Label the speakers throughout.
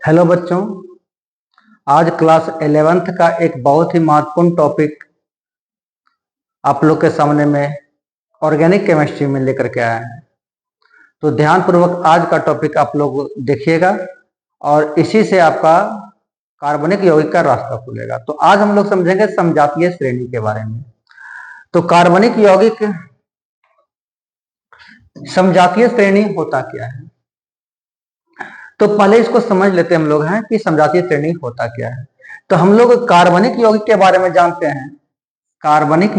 Speaker 1: Hello बच्चों, आज class 11th का एक बहुत ही महत्वपूर्ण टॉपिक आप लोग के सामने में ऑर्गेनिक केमिस्ट्री में लेकर के आया है। तो ध्यानपूर्वक आज का टॉपिक आप लोग देखिएगा और इसी से आपका कार्बनिक यौगिक का रास्ता खुलेगा। तो आज हम लोग समझेंगे समजातीय श्रेणी के बारे में। तो कार्बनिक यौगिक समजातीय श्रेणी होता क्या है, तो पहले इसको समझ लेते हम लोग हैं कि समजातीय श्रेणी होता क्या है। तो हम लोग कार्बनिक यौगिक के बारे में जानते हैं। कार्बनिक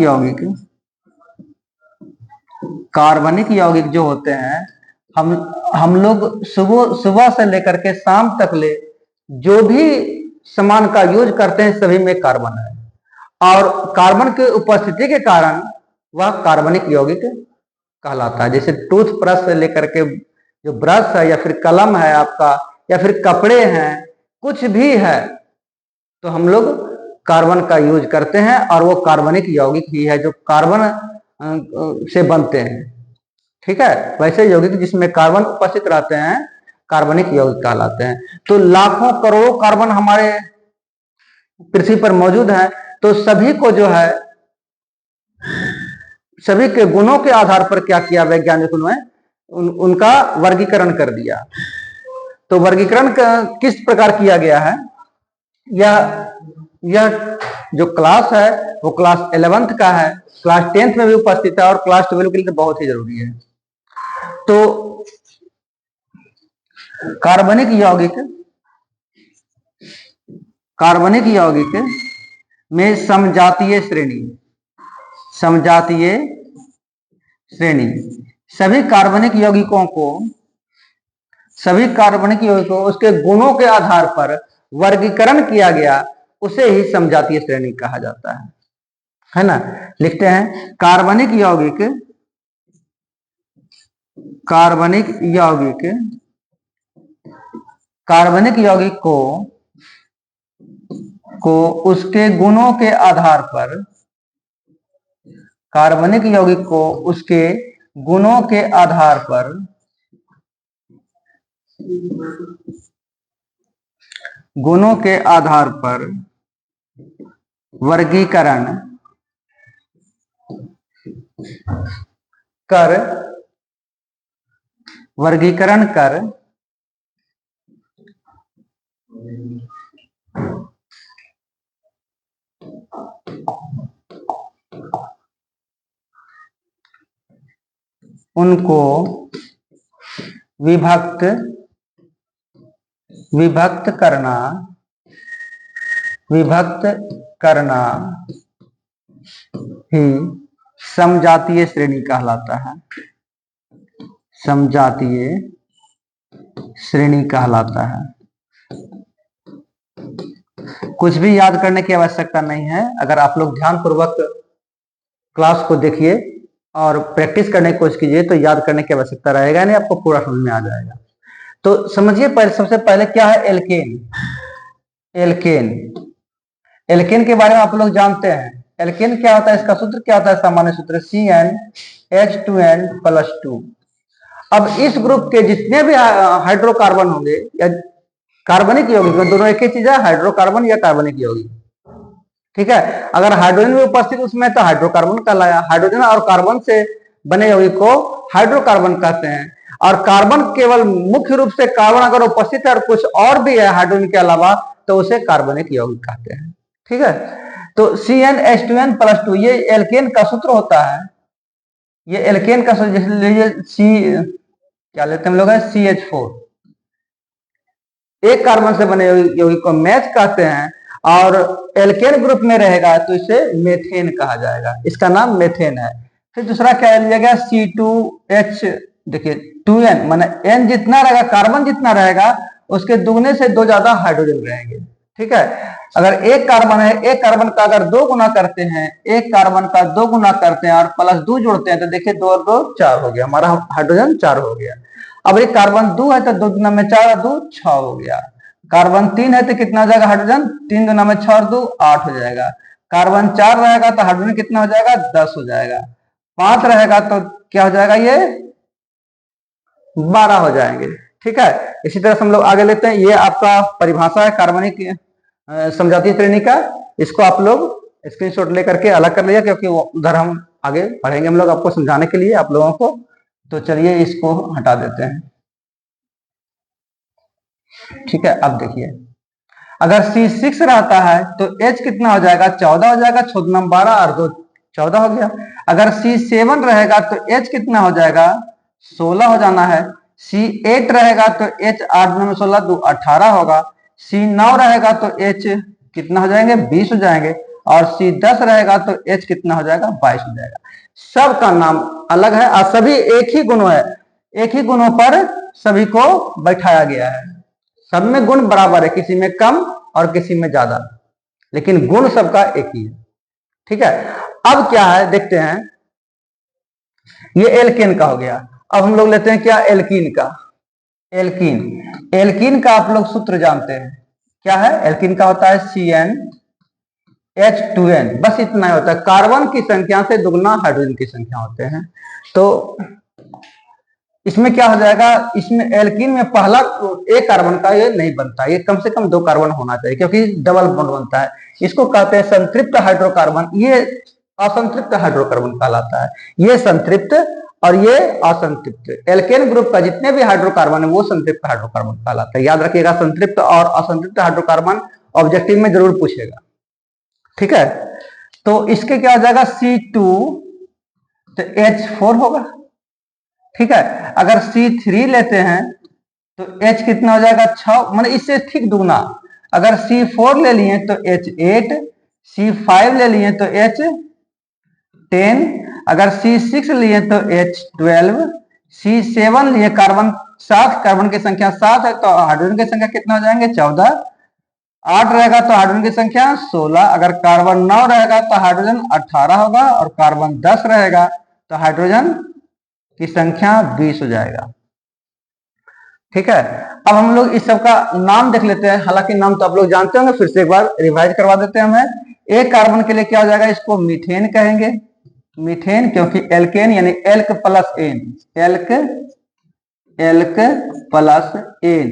Speaker 1: यौगिक जो होते हैं, हम लोग सुबह से लेकर के शाम तक ले जो भी सामान का यूज करते हैं सभी में कार्बन है और कार्बन की उपस्थिति के कारण वह कार्बनिक यौगिक कहलाता है। जैसे टूथब्रश से लेकर के जो ब्रश है या फिर कलम है आपका या फिर कपड़े हैं, कुछ भी है तो हम लोग कार्बन का यूज करते हैं और वो कार्बनिक यौगिक ही है जो कार्बन से बनते हैं। ठीक है, वैसे यौगिक जिसमें कार्बन उपस्थित रहते हैं कार्बनिक यौगिक कहलाते हैं। तो लाखों करोड़ों कार्बन हमारे पृथ्वी पर मौजूद है, तो सभी को जो है सभी के गुणों के आधार पर क्या किया वैज्ञानिकों ने, उनका वर्गीकरण कर दिया। तो वर्गीकरण किस प्रकार किया गया है, यह जो क्लास है वो क्लास 11th का है, क्लास 10th में भी उपस्थित है और क्लास 12 के लिए तो बहुत ही जरूरी है। तो कार्बनिक यौगिक में समजातीय श्रेणी सभी कार्बनिक यौगिकों को उसके गुणों के आधार पर वर्गीकरण किया गया, उसे ही समजातीय श्रेणी कहा जाता है ना। लिखते हैं कार्बनिक यौगिक को उसके गुणों के आधार पर वर्गीकरण कर उनको विभक्त करना ही समजातीय श्रेणी कहलाता है। कुछ भी याद करने की आवश्यकता नहीं है। अगर आप लोग ध्यानपूर्वक क्लास को देखिए और प्रैक्टिस करने की कोशिश कीजिए तो याद करने की आवश्यकता रहेगा नहीं, आपको पूरा समझ में आ जाएगा। तो समझिए सबसे पहले क्या है एल्केन के बारे में आप लोग जानते हैं। एल्केन क्या होता है, इसका सूत्र क्या होता है, सामान्य सूत्र CnH2n+2। अब इस ग्रुप के जितने भी हाइड्रोकार्बन होंगे या कार्बनिक यौगिक में, दोनों एक ही चीज है, हाइड्रोकार्बन या कार्बनिक यौगिक। ठीक है, अगर हाइड्रोजन भी उपस्थित उसमें तो हाइड्रोकार्बन कहलाया। हाइड्रोजन और कार्बन से बने यौगिक को हाइड्रोकार्बन कहते हैं। और कार्बन केवल मुख्य रूप से कार्बन अगर उपस्थित है और कुछ और भी है हाइड्रोजन के अलावा तो उसे कार्बनिक यौगिक कहते हैं। ठीक है, तो CnH2n+2 ये एल्केन का सूत्र होता है। ये एल्केन का सूत्र, जैसे लीजिए क्या लेते हैं हम लोग है CH4, एक कार्बन से बने यौगिक को मैच कहते हैं और एल्केन ग्रुप में रहेगा तो इसे मेथेन कहा जाएगा, इसका नाम मेथेन है। फिर दूसरा क्या लिया गया C2H, देखिए 2n माने n जितना रहेगा, कार्बन जितना रहेगा उसके दुगने से दो ज्यादा हाइड्रोजन रहेंगे। ठीक है, अगर एक कार्बन है, एक कार्बन का अगर 2 गुना करते हैं और +2 जोड़ते हैं तो देखिए 2 और 2 4 हो गया, हमारा हाइड्रोजन 4 हो गया। अब एक कार्बन 2 है तो 2 गुना में 4 और 2 6 हो गया। कार्बन 3 है तो कितना हो जाएगा हाइड्रोजन, 3 गुना में 6 और 2 8 हो जाएगा। कार्बन 4 रहेगा तो हाइड्रोजन कितना हो जाएगा 10 हो जाएगा। 5 रहेगा तो क्या हो जाएगा, ये 12 हो जाएंगे। ठीक है। इसी तरह से हम लोग आगे लेते हैं। ये आपका परिभाषा है कार्बनिक समझौती श्रेणी का। इसको आप लोग स्क्रीनशॉट लेकर के अलग कर लिया, क्योंकि वो उधर हम आगे पढ़ेंगे हम लोग आपको समझाने के लिए आप लोगों को। तो चलिए इसको हटा देते हैं। ठीक है, अब देखिए, अगर C6 रहता है तो H कितना हो जाएगा, 14 हो जाएगा, 14 12 और 2 14 हो गया। अगर C7 रहेगा तो H कितना हो जाएगा, 16 हो जाना है। C8 रहेगा तो H 8 9 16 2 18 होगा। C9 रहेगा तो H कितना हो जाएंगे, 20 हो जाएंगे। और C10 रहेगा तो H कितना हो जाएगा, 22 हो जाएगा। सबका नाम अलग है और सभी एक ही गुणों है, एक ही गुणों पर सभी को बैठाया गया है। सब में गुण बराबर है, किसी में कम और किसी में ज्यादा, लेकिन गुण सबका एक ही है। ठीक है, अब क्या है देखते हैं। ये एल्केन का हो गया। अब हम लोग लेते हैं क्या, एल्कीन का। एल्कीन, एल्कीन का आप लोग सूत्र जानते हैं क्या है। एल्कीन का होता है CnH2n, बस इतना ही होता है। कार्बन की संख्या से दुगना हाइड्रोजन की संख्या होते हैं। तो इसमें क्या हो जाएगा, इसमें एल्कीन में पहला एक कार्बन का ये नहीं बनता, ये कम से कम 2 कार्बन होना चाहिए, क्योंकि डबल बॉन्ड बनता है। इसको कहते हैं संतृप्त हाइड्रोकार्बन, ये असंतृप्त हाइड्रोकार्बन कहलाता है। ये संतृप्त और ये असंतृप्त। एल्केन ग्रुप का जितने भी हाइड्रोकार्बन है वो संतृप्त हाइड्रोकार्बन कहलाता है। याद रखिएगा, संतृप्त और असंतृप्त हाइड्रोकार्बन ऑब्जेक्टिव में जरूर पूछेगा। ठीक है, तो इसके क्या हो जाएगा, C2 तो H4 होगा। ठीक है, अगर C3 लेते हैं तो H कितना हो जाएगा, 6, मतलब इससे ठीक दुगना। अगर C4 ले लिए तो H8, C5 ले लिए तो H10, अगर C6 लिए तो H12, C7 लिए कार्बन 7, कार्बन की संख्या 7 है तो हाइड्रोजन की संख्या कितना हो जाएंगे, 14। 8 रहेगा तो हाइड्रोजन की संख्या 16। अगर कार्बन 9 रहेगा तो हाइड्रोजन 18 होगा, और कार्बन 10 रहेगा तो हाइड्रोजन की संख्या 20 हो जाएगा। ठीक है, अब हम लोग इस सब का नाम देख लेते हैं। हालांकि नाम तो आप लोग जानते होंगे, फिर से एक बार रिवाइज करवा देते हैं हमें। एक कार्बन के लिए क्या हो जाएगा, इसको मीथेन कहेंगे। मीथेन, क्योंकि एल्केन यानी alk plus ane, alk plus ane,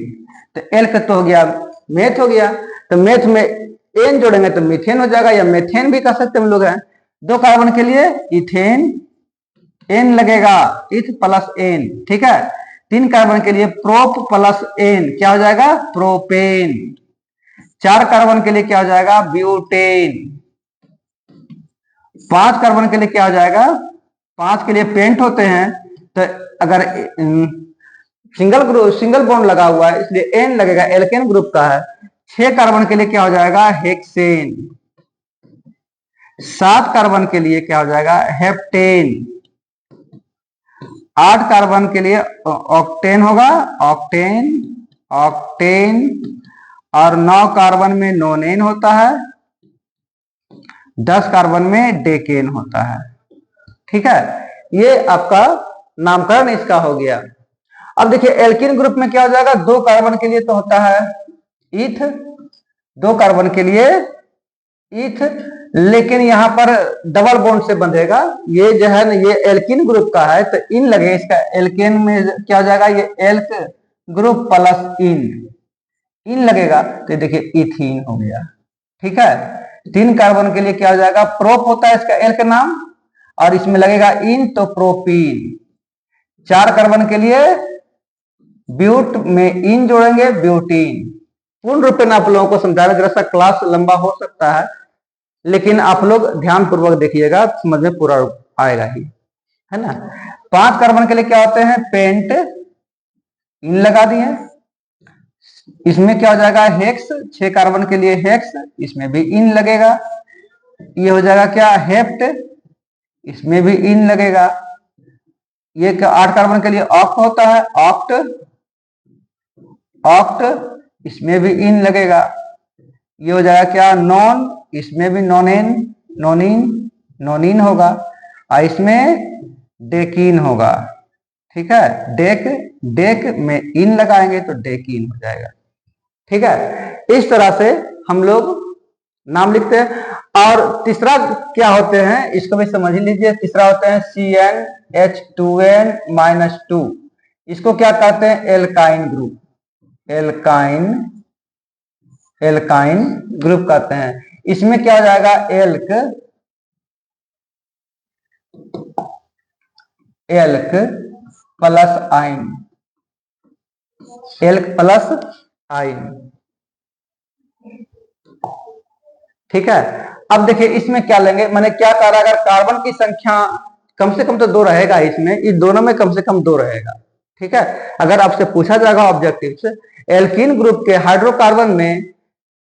Speaker 1: तो एल्क तो हो गया, मेथ हो गया, तो मेथ में एन जोड़ेंगे तो मीथेन हो जाएगा, या मेथेन भी कह सकते हम लोग हैं। 2 कार्बन के लिए इथेन, एन लगेगा, इथ प्लस एन। ठीक है, 3 कार्बन के लिए प्रोप प्लस एन, क्या हो जाएगा, प्रोपेन। 4 कार्बन के लिए क्या हो जाएगा, ब्यूटेन। 5 कार्बन के लिए क्या हो जाएगा, 5 के लिए पेंट होते हैं, तो अगर सिंगल बॉन्ड लगा हुआ है इसलिए एन लगेगा, एल्केन ग्रुप का है। 6 कार्बन के लिए क्या हो जाएगा, हेक्सेन। 7 कार्बन के लिए क्या हो जाएगा, हेप्टेन। 8 कार्बन के लिए ऑक्टेन होगा, ऑक्टेन, ऑक्टेन। और 9 कार्बन में नोनेन होता है, 10 कार्बन में डेकेन होता है। ठीक है, ये आपका नामकरण इसका हो गया। अब देखिए एल्कीन ग्रुप में क्या हो जाएगा, 2 कार्बन के लिए तो होता है ईथ, 2 कार्बन के लिए ईथ, लेकिन यहां पर डबल बॉन्ड से बंधेगा। ये जो है ना, ये एल्कीन ग्रुप का है तो इन लगे, इसका एल्केन में क्या हो जाएगा, ये एल्क ग्रुप प्लस इन लगेगा, तो देखिए इथीन हो गया। ठीक है, 3 कार्बन के लिए क्या हो जाएगा, प्रोप होता है इसका एल्क नाम, और इसमें लगेगा इन तो प्रोपीन। 4 कार्बन के लिए ब्यूट में इन जोड़ेंगे, ब्यूटीन। पूर्ण रूप में आप लोगों को समझाना, जरा सा क्लास लंबा हो सकता है, लेकिन आप लोग ध्यान पूर्वक देखिएगा, समझ में पूरा आएगा ही, है ना। 5 कार्बन के लिए क्या होते हैं, पेंट, इन लगा दिए। इसमें क्या हो जाएगा, हेक्स। 6 कार्बन के लिए हेक्स, इसमें भी इन लगेगा। ये हो जाएगा क्या, हेप्ट, इसमें भी इन लगेगा। ये 8 कार्बन के लिए ऑक्ट होता है, ऑक्ट, ऑक्ट, इसमें भी इन लगेगा। ये हो जाएगा क्या, नॉन, इसमें भी नोनेन, नोनिन, नोनिन होगा, और इसमें डेकीन होगा। ठीक है, डेक, डेक में इन लगाएंगे तो डेकीन हो जाएगा। ठीक है, इस तरह से हम लोग नाम लिखते हैं। और तीसरा क्या होते हैं, इसको भी समझ लीजिए। तीसरा होते हैं CnH2n-2, इसको क्या कहते हैं? Alkyne group, alkyne, alkyne group कहते हैं। इसमें क्या हो जाएगा? एल्क, एल्क प्लस आइन, एल्क प्लस आइन, ठीक है। अब देखिए इसमें क्या लेंगे, मैंने क्या कहा, अगर कार्बन की संख्या कम से कम तो 2 रहेगा, इसमें इस दोनों में कम से कम 2 रहेगा, ठीक है। अगर आपसे पूछा जाएगा ऑब्जेक्टिव से एल्कीन ग्रुप के हाइड्रोकार्बन में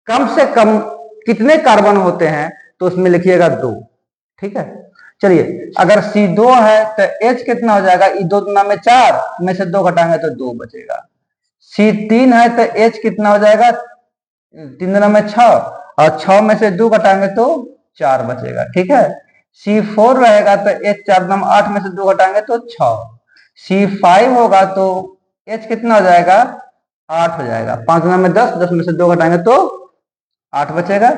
Speaker 1: कम से कम कितने कार्बन होते हैं, तो उसमें लिखिएगा 2, ठीक है। चलिए अगर C2 है तो H कितना हो जाएगा? ई 2 दुना में 4 में से 2 घटाएंगे तो 2 बचेगा। C3 है तो H कितना हो जाएगा? 3 दुना में 6 और 6 में से 2 घटाएंगे तो 4 बचेगा, ठीक है। C4 रहेगा तो H 4 दुना में 8 में से 2 घटाएंगे तो 6। C5 होगा तो H कितना हो जाएगा? 8 हो जाएगा। 5 दुना में 10, 10 में से 2 घटाएंगे तो 8 बचेगा।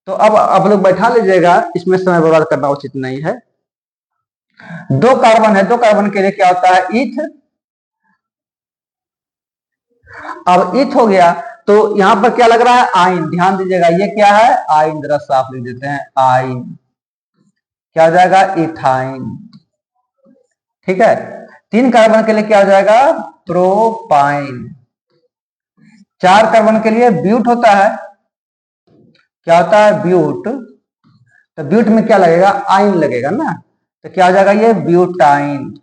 Speaker 1: तो अब आप लोग बैठा लीजिएगा, इसमें समय बर्बाद करना उचित नहीं है। 2 कार्बन है, 2 कार्बन के लिए क्या होता है? ईथ। अब ईथ हो गया तो यहां पर क्या लग रहा है? आइन। ध्यान दीजिएगा ये क्या है? आइन। जरा साफ लिख देते हैं, आइन। क्या हो जाएगा? इथाइन, ठीक है। 3 कार्बन के लिए क्या हो जाएगा? प्रोपाइन। 4 कार्बन के लिए ब्यूट होता है। क्या होता है? ब्यूट। तो ब्यूट में क्या लगेगा? आइन लगेगा ना, तो क्या हो जाएगा? ये ब्यूटाइन।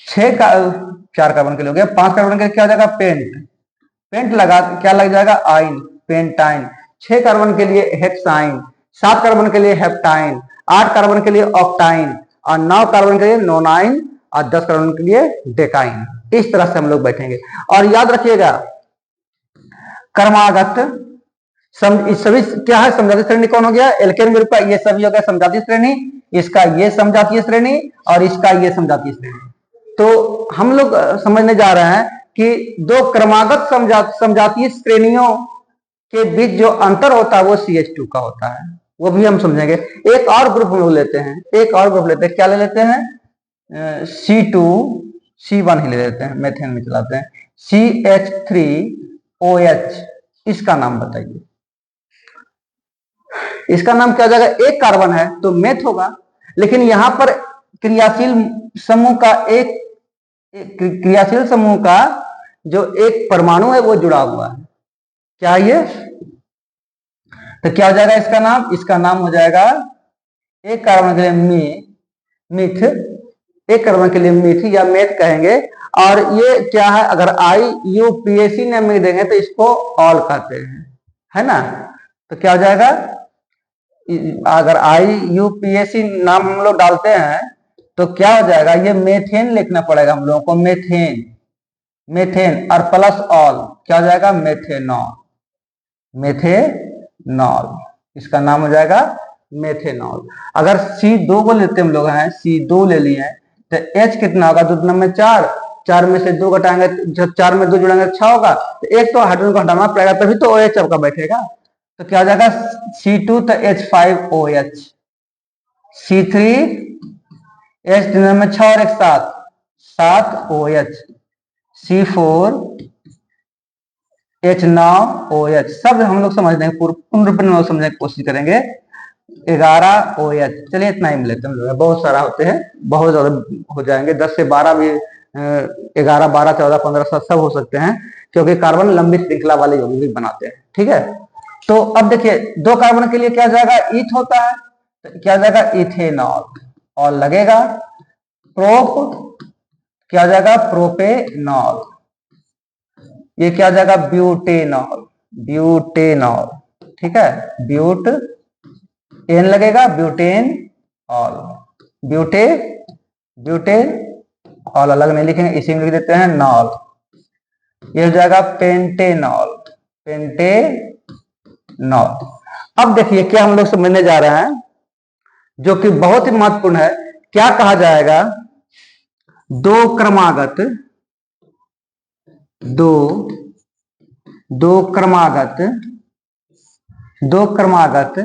Speaker 1: 4 कार्बन के लिए हो गया। 5 कार्बन के लिए क्या हो जाएगा? पेंट। पेंट लगा क्या लग जाएगा? आइन, पेंटाइन। 6 कार्बन के लिए हेक्साइन, 7 कार्बन के लिए हेप्टाइन, 8 कार्बन के लिए ऑक्टाइन और 9 कार्बन के लिए नोनाइन और 10 कार्बन के लिए डेकाइन। इस तरह से हम लोग बैठेंगे। और याद रखिएगा क्रमागत सभी क्या है? समझाती श्रेणी कौन हो गया? एल्केन ग्रुप का ये सभी हो गया समझाती श्रेणी, इसका ये समझाती श्रेणी और इसका ये समझाती श्रेणी। तो हम लोग समझने जा रहे हैं कि 2 क्रमागत समझातीय श्रेणियों के बीच जो अंतर होता है वो CH2 का होता है, वो भी हम समझेंगे। एक और ग्रुप हम लोग लेते हैं, एक और ग्रुप लेते हैं। क्या ले लेते हैं? C2 C1 ही ले लेते हैं, मेथेन में चलाते हैं। CH3OH, इसका नाम बताइए। इसका नाम क्या हो जाएगा? एक कार्बन है तो मेथ होगा, लेकिन यहां पर क्रियाशील समूह का क्रियाशील समूह का जो एक परमाणु है वो जुड़ा हुआ है। क्या ये? तो क्या हो जाएगा इसका नाम? इसका नाम हो जाएगा, एक कार्बन के लिए मीथ, एक कार्बन के लिए मीथ या मेथ कहेंगे। और ये क्या है? अगर IUPAC नाम में देंगे तो इसको ऑल कहते हैं, है ना। तो क्या हो जाएगा? अगर IUPAC नाम हम लोग डालते हैं तो क्या हो जाएगा? ये मेथेन लिखना पड़ेगा हम लोगों को, मेथेन, मेथेन और प्लस ऑल क्या हो जाएगा? Methanol, methanol. इसका नाम हो जाएगा मेथेनॉल। अगर C2 को लेते हम लोग हैं, C2 ले लिए तो H कितना होगा? 2 दुना में 4, 4 में से 2 घटाएंगे, 4 में 2 जुड़ेंगे 6 होगा। तो एक तो हाइड्रोजन को हटाना पड़ेगा, तभी तो OH आपका बैठेगा। तो क्या हो जाएगा? C2 तो H5OH, C3 H 3 में 6 और 1 7, 7OH, C4 H9OH। सब हम लोग समझ देंगे, पूर्ण रूप में समझने की कोशिश करेंगे। 11OH। चलिए इतना ही लेते हैं, बहुत सारा होते हैं, बहुत ज्यादा हो जाएंगे, 10 से 12 भी, 11, 12, 14, 15 सब हो सकते हैं, क्योंकि कार्बन लंबी श्रृंखला वाले यौगिक भी बनाते हैं, ठीक है। तो अब देखिए 2 कार्बन के लिए क्या जाएगा? ईथ होता है, तो क्या जाएगा? इथेनॉल, और लगेगा प्रोप, क्या जाएगा? प्रोपेनॉल। ये क्या जाएगा? ब्यूटेनॉल, ब्यूटेनॉल, ठीक है। ब्यूट एन लगेगा, ब्यूटेन ऑल, ब्यूटे, ब्यूटेन ऑल अलग नहीं लिखेंगे, इसी में लिख देते हैं नॉल। ये हो जाएगा पेंटेनॉल, पेंटेनॉल। अब देखिए क्या हम लोग समझने जा रहे हैं जो कि बहुत ही महत्वपूर्ण है। क्या कहा जाएगा? 2 क्रमागत, दो क्रमागत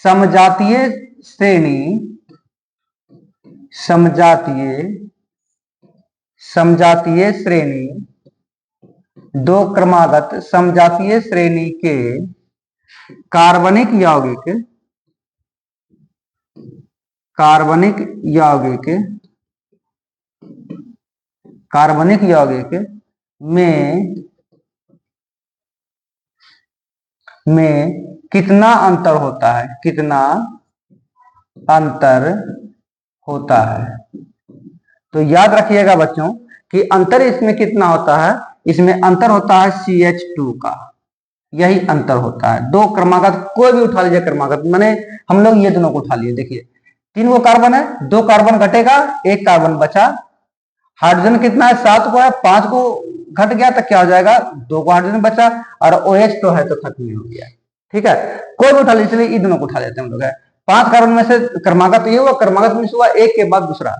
Speaker 1: समजातीय श्रेणी, समजातीय समजातीय श्रेणी, दो क्रमागत समजातीय श्रेणी के कार्बनिक यौगिक, कार्बनिक यौगिक में कितना अंतर होता है, कितना अंतर होता है। तो याद रखिएगा बच्चों कि अंतर इसमें कितना होता है, इसमें अंतर होता है CH2 का, यही अंतर होता है। दो क्रमागत कोई भी उठा लीजिए क्रमागत, मैंने हम लोग ये दोनों को उठा लिए, देखिए 3 को कार्बन है, 2 कार्बन घटेगा, 1 कार्बन बचा। हाइड्रोजन कितना है, 7 को है, 5 को घट गया तो क्या हो जाएगा, 2 को हाइड्रोजन बचा, और OH तो है तो खत्म ही हो गया। ठीक है, कोई भी उठा लीजिए, चलिए ये दोनों को उठा लेते हैं हम लोग। 5 कार्बन में से क्रमागत ये हुआ, क्रमागत में से हुआ एक के बाद दूसरा।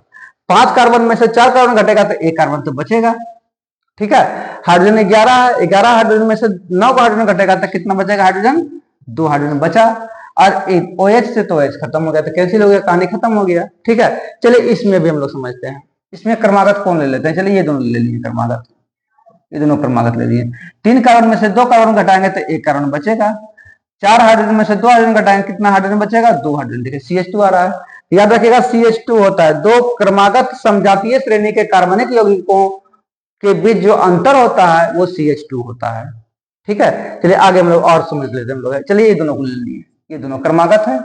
Speaker 1: 5 कार्बन में से 4 कार्बन घटेगा तो 1 कार्बन तो बचेगा। ठीक है, हाइड्रोजन 11 है, 11 हाइड्रोजन में से 9 का हाइड्रोजन घटेगा तो कितना बचेगा हाइड्रोजन, 2 हाइड्रोजन बचा। और OH से तो OH खत्म हो गया, तो कैंसिल हो गया, कहानी खत्म हो गया। ठीक है, चलिए इसमें भी हम लोग समझते हैं। इसमें क्रमागत कौन ले लेते हैं, चलिए ये दोनों ले लीजिए क्रमागत, ये दोनों क्रमागत ले लिए। 3 कार्बन में से 2 कार्बन घटाएंगे तो 1 कार्बन बचेगा। 4 हाइड्रोजन में से 2 हाइड्रोजन घटाएंगे, कितना हाइड्रोजन बचेगा, 2 हाइड्रोजन। देखिए CH2 आ रहा है, याद रखिएगा CH2 होता है। दो क्रमागत समजातीय श्रेणी के कार्बनिक यौगिकों के बीच जो अंतर होता है वो CH2 होता है। ठीक है, चलिए आगे हम लोग और समझ लेते हैं हम लोग। चलिए ये दोनों को ले लिए, ये दोनों क्रमागत है।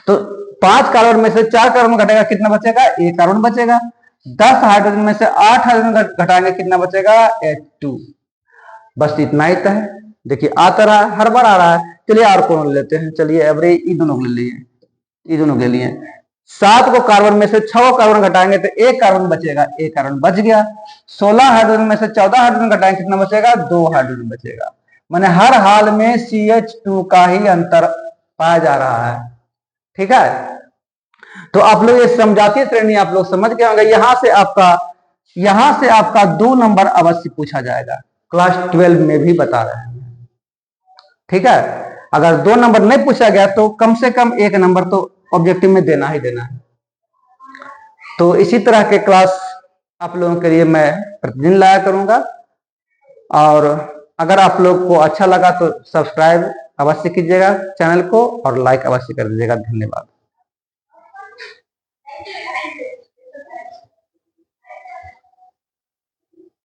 Speaker 1: तो 5 कार्बन में से 4 कार्बन घटेगा, कितना बचेगा, 1 कार्बन बचेगा। 10 हाइड्रोजन में से 8 हाइड्रोजन घटाएंगे, कितना बचेगा, H2। बस इतना ही है। देखिए आता रहा, हर बार आ रहा है। चलिए और कौन लेते हैं, चलिए एवरेज ये दोनों ले लिए, ये दोनों ले लिए। 7 को कार्बन में से 6 कार्बन घटाएंगे तो 1 कार्बन बचेगा, 1 कार्बन बच गया। 16 हाइड्रोजन में से 14 हाइड्रोजन घटाएंगे, कितना बचेगा, 2 हाइड्रोजन बचेगा। माने हर हाल में CH2 का ही अंतर पाया जा रहा है। ठीक है, तो आप लोग ये समजातीय श्रेणी आप लोग समझ गए होंगे। यहां से आपका 2 नंबर अवश्य पूछा जाएगा, क्लास 12 में भी बता रहे हैं। ठीक है, अगर 2 नंबर नहीं पूछा गया तो कम से कम 1 नंबर तो ऑब्जेक्टिव में देना ही देना है। तो इसी तरह के क्लास आप लोगों के लिए मैं प्रतिदिन लाया करूंगा। और अगर आप लोग को अच्छा लगा तो सब्सक्राइब अवश्य कीजिएगा चैनल को, और लाइक अवश्य कर दीजिएगा। धन्यवाद।